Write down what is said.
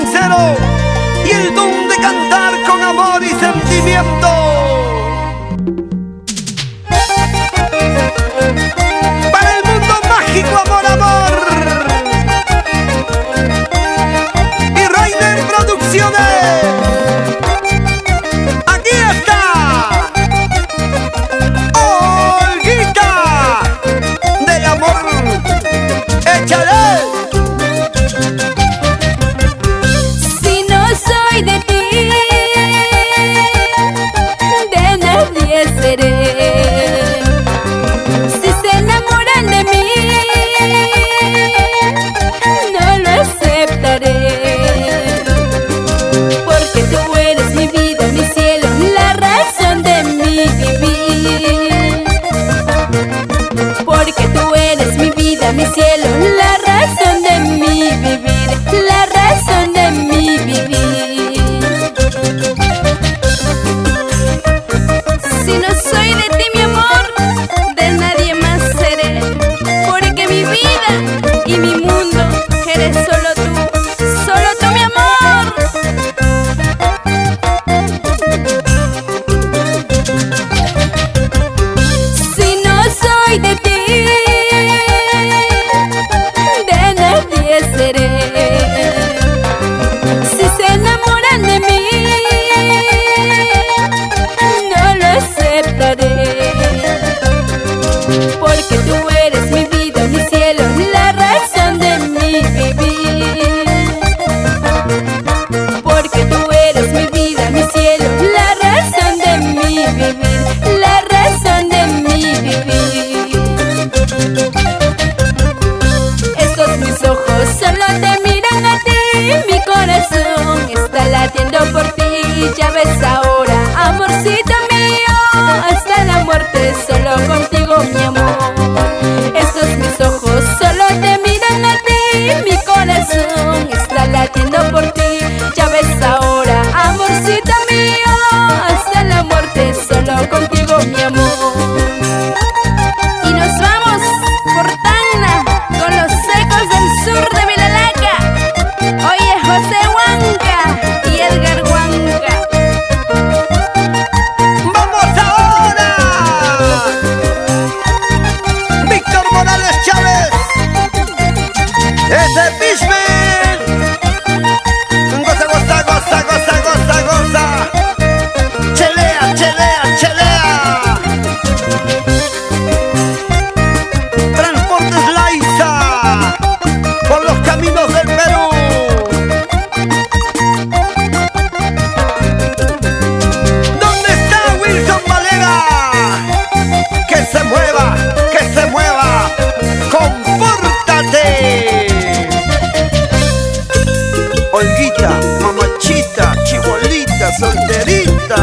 sincero y el don de cantar con amor y sentimiento. Para el mundo mágico, amor, amor. Y Rainer Producciones. Aquí está Olguita del amor. Échale. Si no soy de ti, de nadie seré. Si se enamoran de mí, no lo aceptaré. Porque tú eres mi vida, mi cielo, la razón de mi vivir. Porque tú eres mi vida, mi cielo, la razón de mi vivir, la razón de mi vivir. Si no soy de ti, mi amor, de nadie más seré. Porque mi vida y mi mundo eres solo tú, mi amor. Si no soy de ti, de nadie seré. Si se enamoran de mí, no lo aceptaré. Porque tú eres mi vida, mi cielo, la razón de mi vivir. Porque tú eres mi vida, mi cielo, la razón de mi vivir, la razón de mi vivir. Estos mis ojos solo te miran a ti, mi corazón está latiendo por ti. Ya ves ahora, amorcito mío, hasta la muerte solo contigo, mi amor. Estos mis ojos solo te miran a ti, mi corazón está latiendo por ti. Ya ves ahora, amorcito mío, hasta la muerte solo contigo, mi amor. Y nos vamos por Tacna con los secos del sur de Vilalaca. Oye, José Huanca y Edgar Huanca. ¡Vamos ahora! Víctor Morales Chávez. Ese Fishman. Goza, goza, goza, goza, goza, goza. Chelea, chelea, chelea. Transportes Laiza por los caminos del Perú. ¿Dónde está Wilson Valera? Que se mueva, que se mueva. ¡Compórtate! Olguita, mamachita, chibolita, solterita.